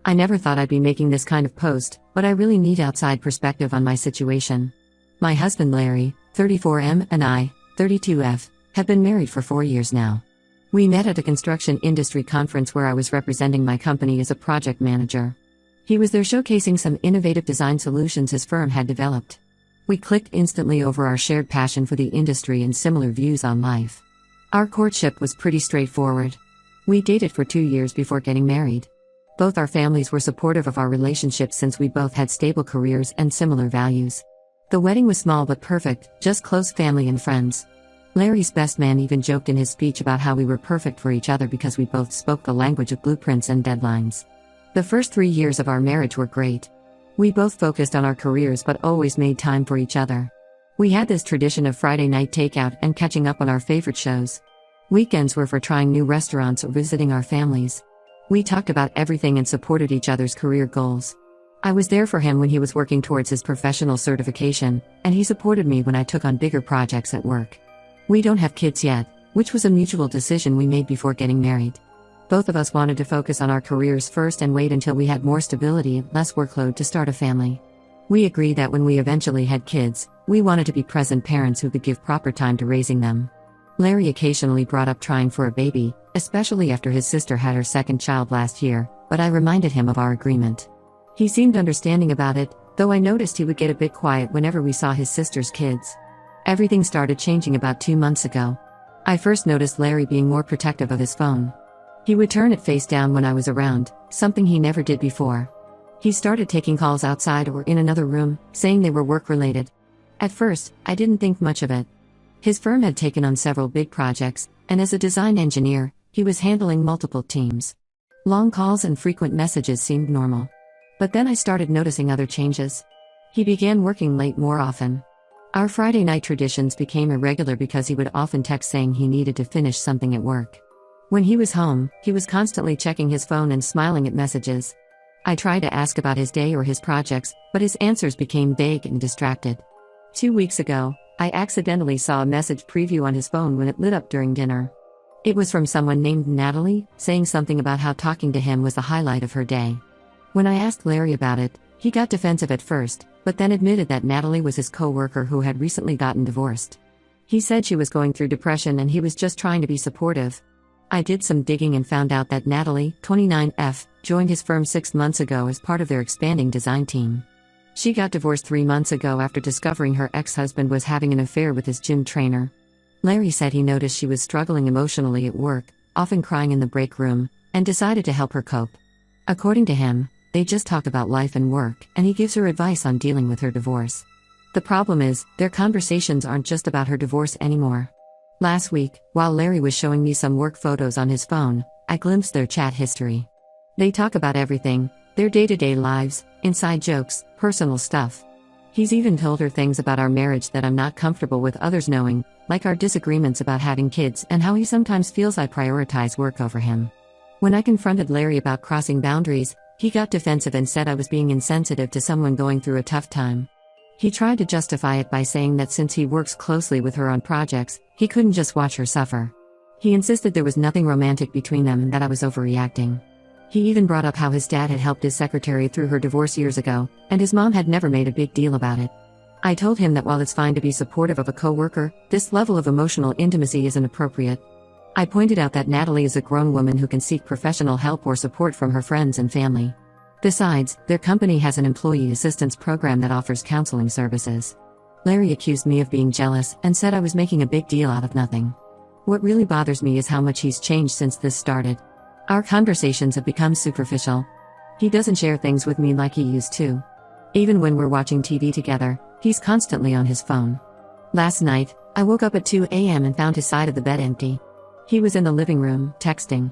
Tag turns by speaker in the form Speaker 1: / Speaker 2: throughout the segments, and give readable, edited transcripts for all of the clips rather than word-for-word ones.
Speaker 1: I never thought I'd be making this kind of post, but I really need outside perspective on my situation. My husband Larry, 34M, and I, 32F, have been married for 4 years now. We met at a construction industry conference where I was representing my company as a project manager. He was there showcasing some innovative design solutions his firm had developed. We clicked instantly over our shared passion for the industry and similar views on life. Our courtship was pretty straightforward. We dated for 2 years before getting married. Both our families were supportive of our relationship since we both had stable careers and similar values. The wedding was small but perfect, just close family and friends. Larry's best man even joked in his speech about how we were perfect for each other because we both spoke the language of blueprints and deadlines. The first 3 years of our marriage were great. We both focused on our careers but always made time for each other. We had this tradition of Friday night takeout and catching up on our favorite shows. Weekends were for trying new restaurants or visiting our families. We talked about everything and supported each other's career goals. I was there for him when he was working towards his professional certification, and he supported me when I took on bigger projects at work. We don't have kids yet, which was a mutual decision we made before getting married. Both of us wanted to focus on our careers first and wait until we had more stability and less workload to start a family. We agreed that when we eventually had kids, we wanted to be present parents who could give proper time to raising them. Larry occasionally brought up trying for a baby, especially after his sister had her second child last year, but I reminded him of our agreement. He seemed understanding about it, though I noticed he would get a bit quiet whenever we saw his sister's kids. Everything started changing about 2 months ago. I first noticed Larry being more protective of his phone. He would turn it face down when I was around, something he never did before. He started taking calls outside or in another room, saying they were work-related. At first, I didn't think much of it. His firm had taken on several big projects, and as a design engineer, he was handling multiple teams. Long calls and frequent messages seemed normal. But then I started noticing other changes. He began working late more often. Our Friday night traditions became irregular because he would often text saying he needed to finish something at work. When he was home, he was constantly checking his phone and smiling at messages. I tried to ask about his day or his projects, but his answers became vague and distracted. 2 weeks ago, I accidentally saw a message preview on his phone when it lit up during dinner. It was from someone named Natalie, saying something about how talking to him was the highlight of her day. When I asked Larry about it, he got defensive at first, but then admitted that Natalie was his coworker who had recently gotten divorced. He said she was going through depression and he was just trying to be supportive. I did some digging and found out that Natalie, 29F, joined his firm 6 months ago as part of their expanding design team. She got divorced 3 months ago after discovering her ex-husband was having an affair with his gym trainer. Larry said he noticed she was struggling emotionally at work, often crying in the break room, and decided to help her cope. According to him, they just talk about life and work, and he gives her advice on dealing with her divorce. The problem is, their conversations aren't just about her divorce anymore. Last week, while Larry was showing me some work photos on his phone, I glimpsed their chat history. They talk about everything, their day-to-day lives, inside jokes, personal stuff. He's even told her things about our marriage that I'm not comfortable with others knowing, like our disagreements about having kids and how he sometimes feels I prioritize work over him. When I confronted Larry about crossing boundaries, he got defensive and said I was being insensitive to someone going through a tough time. He tried to justify it by saying that since he works closely with her on projects, he couldn't just watch her suffer. He insisted there was nothing romantic between them and that I was overreacting. He even brought up how his dad had helped his secretary through her divorce years ago, and his mom had never made a big deal about it. I told him that while it's fine to be supportive of a coworker, this level of emotional intimacy isn't appropriate. I pointed out that Natalie is a grown woman who can seek professional help or support from her friends and family. Besides, their company has an employee assistance program that offers counseling services. Larry accused me of being jealous and said I was making a big deal out of nothing. What really bothers me is how much he's changed since this started. Our conversations have become superficial. He doesn't share things with me like he used to. Even when we're watching TV together, he's constantly on his phone. Last night, I woke up at 2 a.m. and found his side of the bed empty. He was in the living room, texting.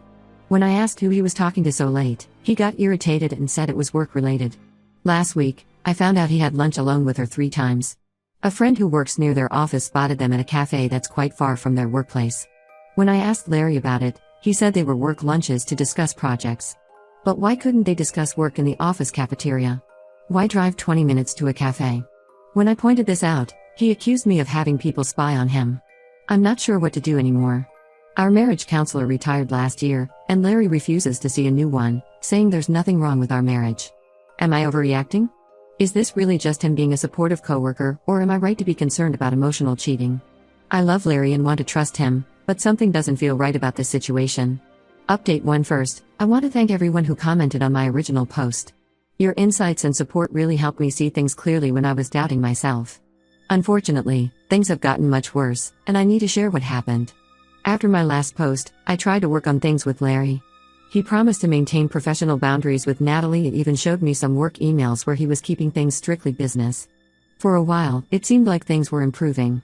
Speaker 1: When I asked who he was talking to so late, he got irritated and said it was work-related. Last week, I found out he had lunch alone with her 3 times. A friend who works near their office spotted them at a cafe that's quite far from their workplace. When I asked Larry about it, he said they were work lunches to discuss projects. But why couldn't they discuss work in the office cafeteria? Why drive 20 minutes to a cafe? When I pointed this out, he accused me of having people spy on him. I'm not sure what to do anymore. Our marriage counselor retired last year, and Larry refuses to see a new one, saying there's nothing wrong with our marriage. Am I overreacting? Is this really just him being a supportive coworker, or am I right to be concerned about emotional cheating? I love Larry and want to trust him, but something doesn't feel right about this situation. Update 1 first, I want to thank everyone who commented on my original post. Your insights and support really helped me see things clearly when I was doubting myself. Unfortunately, things have gotten much worse, and I need to share what happened. After my last post, I tried to work on things with Larry. He promised to maintain professional boundaries with Natalie and even showed me some work emails where he was keeping things strictly business. For a while, it seemed like things were improving.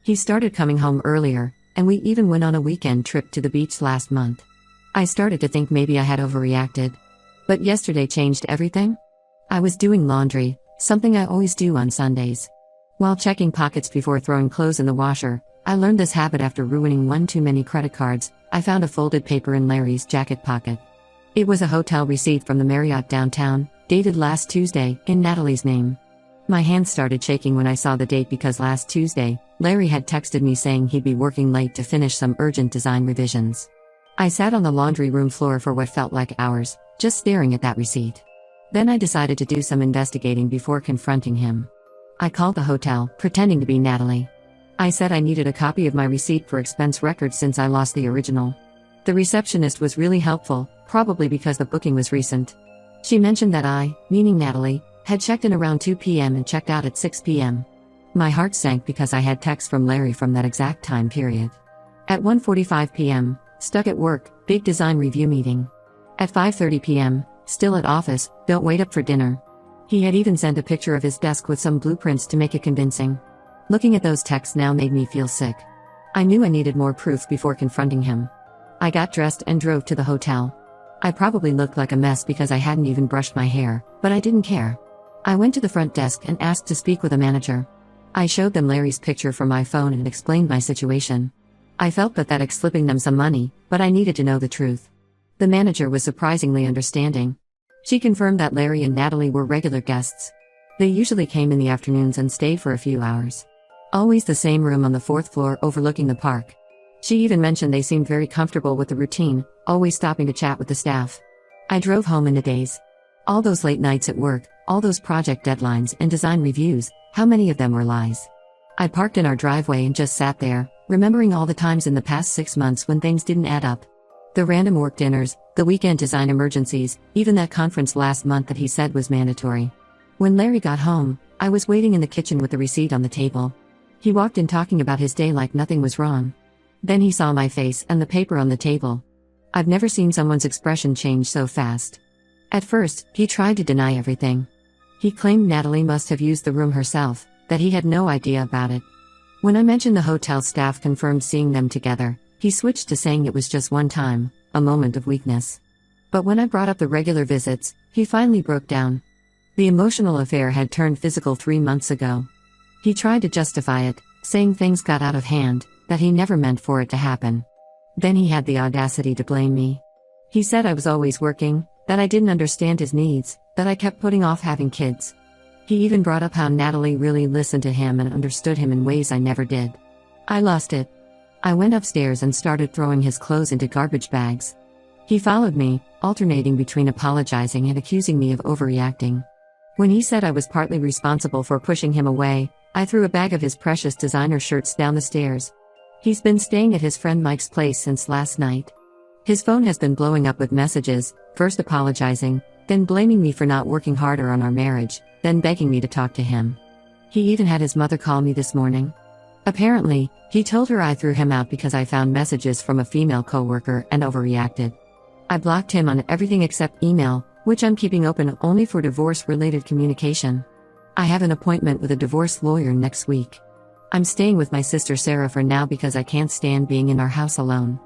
Speaker 1: He started coming home earlier, and we even went on a weekend trip to the beach last month. I started to think maybe I had overreacted. But yesterday changed everything. I was doing laundry, something I always do on Sundays. While checking pockets before throwing clothes in the washer, I learned this habit after ruining one too many credit cards. I found a folded paper in Larry's jacket pocket. It was a hotel receipt from the Marriott downtown, dated last Tuesday, in Natalie's name. My hands started shaking when I saw the date because last Tuesday, Larry had texted me saying he'd be working late to finish some urgent design revisions. I sat on the laundry room floor for what felt like hours, just staring at that receipt. Then I decided to do some investigating before confronting him. I called the hotel, pretending to be Natalie. I said I needed a copy of my receipt for expense records since I lost the original. The receptionist was really helpful, probably because the booking was recent. She mentioned that I, meaning Natalie, had checked in around 2 p.m. and checked out at 6 p.m. My heart sank because I had texts from Larry from that exact time period. At 1:45 p.m., stuck at work, big design review meeting. At 5:30 p.m., still at office, don't wait up for dinner. He had even sent a picture of his desk with some blueprints to make it convincing. Looking at those texts now made me feel sick. I knew I needed more proof before confronting him. I got dressed and drove to the hotel. I probably looked like a mess because I hadn't even brushed my hair, but I didn't care. I went to the front desk and asked to speak with a manager. I showed them Larry's picture from my phone and explained my situation. I felt pathetic slipping them some money, but I needed to know the truth. The manager was surprisingly understanding. She confirmed that Larry and Natalie were regular guests. They usually came in the afternoons and stayed for a few hours. Always the same room on the 4th floor overlooking the park. She even mentioned they seemed very comfortable with the routine, always stopping to chat with the staff. I drove home in a daze. All those late nights at work, all those project deadlines and design reviews, how many of them were lies? I parked in our driveway and just sat there, remembering all the times in the past 6 months when things didn't add up. The random work dinners, the weekend design emergencies, even that conference last month that he said was mandatory. When Larry got home, I was waiting in the kitchen with the receipt on the table. He walked in talking about his day like nothing was wrong. Then he saw my face and the paper on the table. I've never seen someone's expression change so fast. At first, he tried to deny everything. He claimed Natalie must have used the room herself, that he had no idea about it. When I mentioned the hotel staff confirmed seeing them together, he switched to saying it was just one time, a moment of weakness. But when I brought up the regular visits, he finally broke down. The emotional affair had turned physical 3 months ago. He tried to justify it, saying things got out of hand, that he never meant for it to happen. Then he had the audacity to blame me. He said I was always working, that I didn't understand his needs, that I kept putting off having kids. He even brought up how Natalie really listened to him and understood him in ways I never did. I lost it. I went upstairs and started throwing his clothes into garbage bags. He followed me, alternating between apologizing and accusing me of overreacting. When he said I was partly responsible for pushing him away, I threw a bag of his precious designer shirts down the stairs. He's been staying at his friend Mike's place since last night. His phone has been blowing up with messages, first apologizing, then blaming me for not working harder on our marriage, then begging me to talk to him. He even had his mother call me this morning. Apparently, he told her I threw him out because I found messages from a female coworker and overreacted. I blocked him on everything except email, which I'm keeping open only for divorce-related communication. I have an appointment with a divorce lawyer next week. I'm staying with my sister Sarah for now because I can't stand being in our house alone.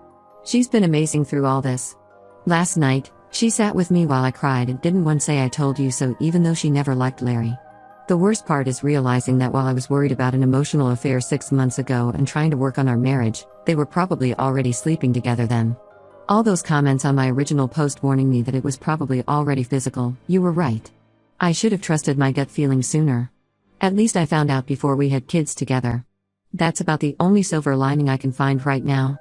Speaker 1: She's been amazing through all this. Last night, she sat with me while I cried and didn't once say I told you so, even though she never liked Larry. The worst part is realizing that while I was worried about an emotional affair 6 months ago and trying to work on our marriage, they were probably already sleeping together then. All those comments on my original post warning me that it was probably already physical, you were right. I should have trusted my gut feeling sooner. At least I found out before we had kids together. That's about the only silver lining I can find right now.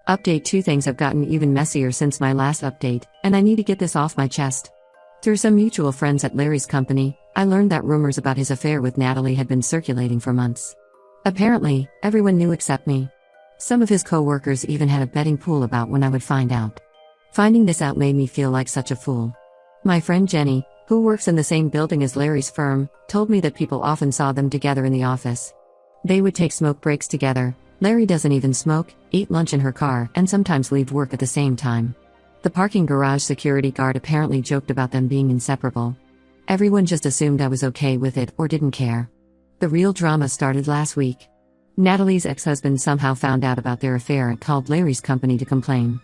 Speaker 1: Update 2: Things have gotten even messier since my last update, and I need to get this off my chest. Through some mutual friends at Larry's company, I learned that rumors about his affair with Natalie had been circulating for months. Apparently, everyone knew except me. Some of his coworkers even had a betting pool about when I would find out. Finding this out made me feel like such a fool. My friend Jenny, who works in the same building as Larry's firm, told me that people often saw them together in the office. They would take smoke breaks together. Larry doesn't even smoke, eat lunch in her car, and sometimes leave work at the same time. The parking garage security guard apparently joked about them being inseparable. Everyone just assumed I was okay with it or didn't care. The real drama started last week. Natalie's ex-husband somehow found out about their affair and called Larry's company to complain.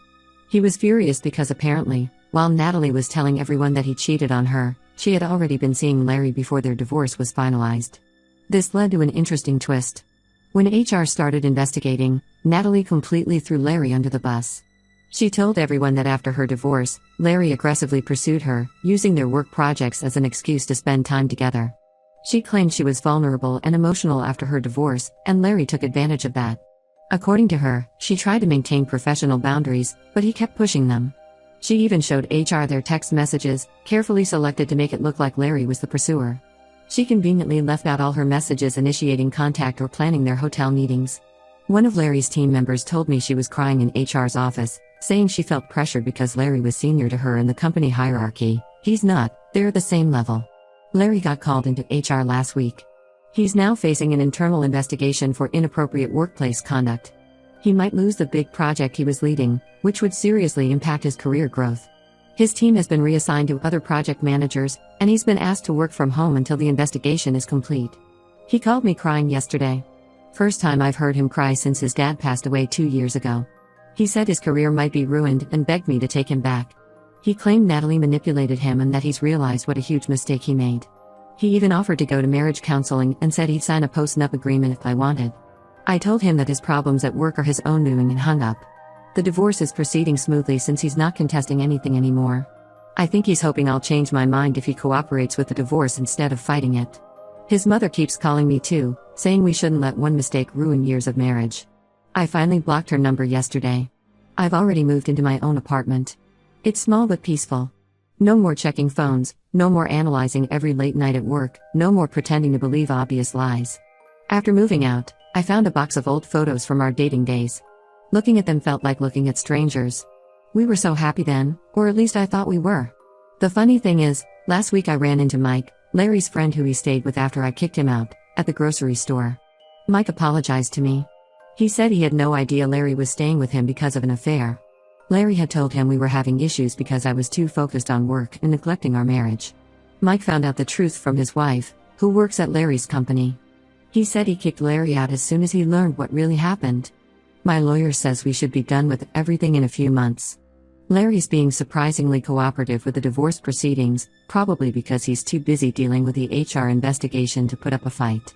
Speaker 1: He was furious because apparently, while Natalie was telling everyone that he cheated on her, she had already been seeing Larry before their divorce was finalized. This led to an interesting twist. When HR started investigating, Natalie completely threw Larry under the bus. She told everyone that after her divorce, Larry aggressively pursued her, using their work projects as an excuse to spend time together. She claimed she was vulnerable and emotional after her divorce, and Larry took advantage of that. According to her, she tried to maintain professional boundaries, but he kept pushing them. She even showed HR their text messages, carefully selected to make it look like Larry was the pursuer. She conveniently left out all her messages initiating contact or planning their hotel meetings. One of Larry's team members told me she was crying in HR's office, saying she felt pressured because Larry was senior to her in the company hierarchy. He's not, they're at the same level. Larry got called into HR last week. He's now facing an internal investigation for inappropriate workplace conduct. He might lose the big project he was leading, which would seriously impact his career growth. His team has been reassigned to other project managers, and he's been asked to work from home until the investigation is complete. He called me crying yesterday. First time I've heard him cry since his dad passed away 2 years ago. He said his career might be ruined and begged me to take him back. He claimed Natalie manipulated him and that he's realized what a huge mistake he made. He even offered to go to marriage counseling and said he'd sign a post-nup agreement if I wanted. I told him that his problems at work are his own doing and hung up. The divorce is proceeding smoothly since he's not contesting anything anymore. I think he's hoping I'll change my mind if he cooperates with the divorce instead of fighting it. His mother keeps calling me too, saying we shouldn't let one mistake ruin years of marriage. I finally blocked her number yesterday. I've already moved into my own apartment. It's small but peaceful. No more checking phones, no more analyzing every late night at work, no more pretending to believe obvious lies. After moving out, I found a box of old photos from our dating days. Looking at them felt like looking at strangers. We were so happy then, or at least I thought we were. The funny thing is, last week I ran into Mike, Larry's friend who he stayed with after I kicked him out, at the grocery store. Mike apologized to me. He said he had no idea Larry was staying with him because of an affair. Larry had told him we were having issues because I was too focused on work and neglecting our marriage. Mike found out the truth from his wife, who works at Larry's company. He said he kicked Larry out as soon as he learned what really happened. My lawyer says we should be done with everything in a few months. Larry's being surprisingly cooperative with the divorce proceedings, probably because he's too busy dealing with the HR investigation to put up a fight.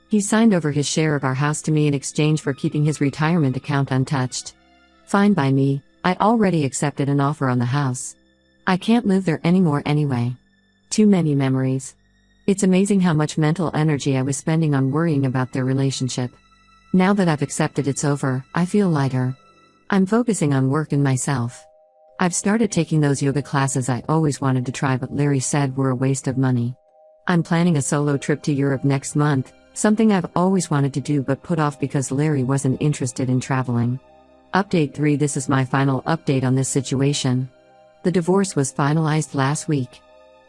Speaker 1: He signed over his share of our house to me in exchange for keeping his retirement account untouched. Fine by me, I already accepted an offer on the house. I can't live there anymore anyway. Too many memories. It's amazing how much mental energy I was spending on worrying about their relationship. Now that I've accepted it's over, I feel lighter. I'm focusing on work and myself. I've started taking those yoga classes I always wanted to try but Larry said were a waste of money. I'm planning a solo trip to Europe next month, something I've always wanted to do but put off because Larry wasn't interested in traveling. Update 3: This is my final update on this situation. The divorce was finalized last week.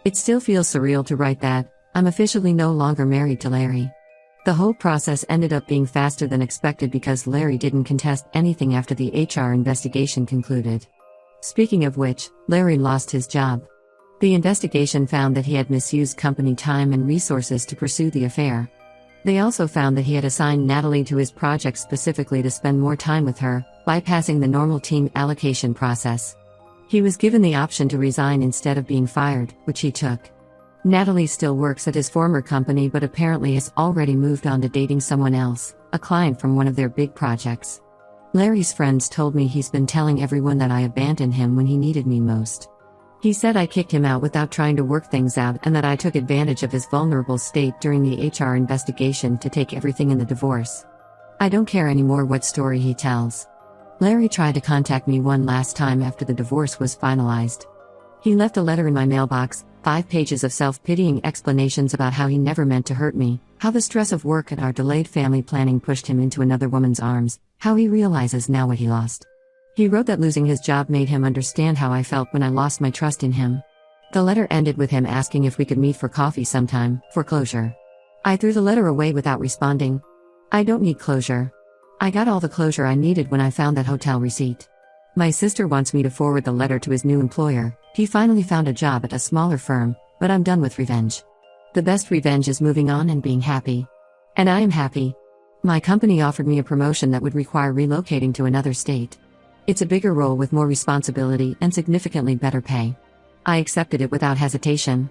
Speaker 1: It still feels surreal to write that. I'm officially no longer married to Larry. The whole process ended up being faster than expected because Larry didn't contest anything after the HR investigation concluded. Speaking of which, Larry lost his job. The investigation found that he had misused company time and resources to pursue the affair. They also found that he had assigned Natalie to his project specifically to spend more time with her, bypassing the normal team allocation process. He was given the option to resign instead of being fired, which he took. Natalie still works at his former company but apparently has already moved on to dating someone else, a client from one of their big projects. Larry's friends told me he's been telling everyone that I abandoned him when he needed me most. He said I kicked him out without trying to work things out and that I took advantage of his vulnerable state during the HR investigation to take everything in the divorce. I don't care anymore what story he tells. Larry tried to contact me one last time after the divorce was finalized. He left a letter in my mailbox, 5 pages of self-pitying explanations about how he never meant to hurt me, how the stress of work and our delayed family planning pushed him into another woman's arms, how he realizes now what he lost. He wrote that losing his job made him understand how I felt when I lost my trust in him. The letter ended with him asking if we could meet for coffee sometime, for closure. I threw the letter away without responding. I don't need closure. I got all the closure I needed when I found that hotel receipt. My sister wants me to forward the letter to his new employer. He finally found a job at a smaller firm, but I'm done with revenge. The best revenge is moving on and being happy. And I am happy. My company offered me a promotion that would require relocating to another state. It's a bigger role with more responsibility and significantly better pay. I accepted it without hesitation.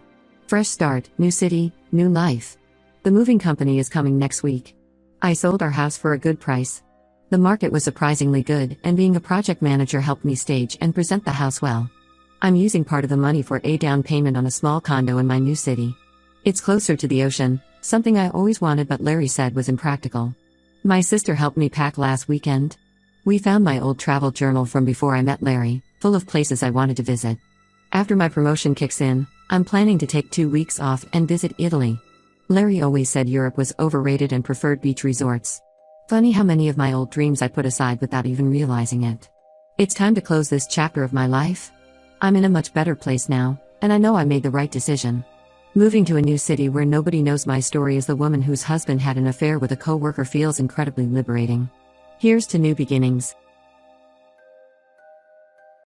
Speaker 1: Fresh start, new city, new life. The moving company is coming next week. I sold our house for a good price. The market was surprisingly good, and being a project manager helped me stage and present the house well. I'm using part of the money for a down payment on a small condo in my new city. It's closer to the ocean, something I always wanted but Larry said was impractical. My sister helped me pack last weekend. We found my old travel journal from before I met Larry, full of places I wanted to visit. After my promotion kicks in, I'm planning to take 2 weeks off and visit Italy. Larry always said Europe was overrated and preferred beach resorts. Funny how many of my old dreams I put aside without even realizing it. It's time to close this chapter of my life. I'm in a much better place now, and I know I made the right decision. Moving to a new city where nobody knows my story as the woman whose husband had an affair with a coworker feels incredibly liberating. Here's to new beginnings.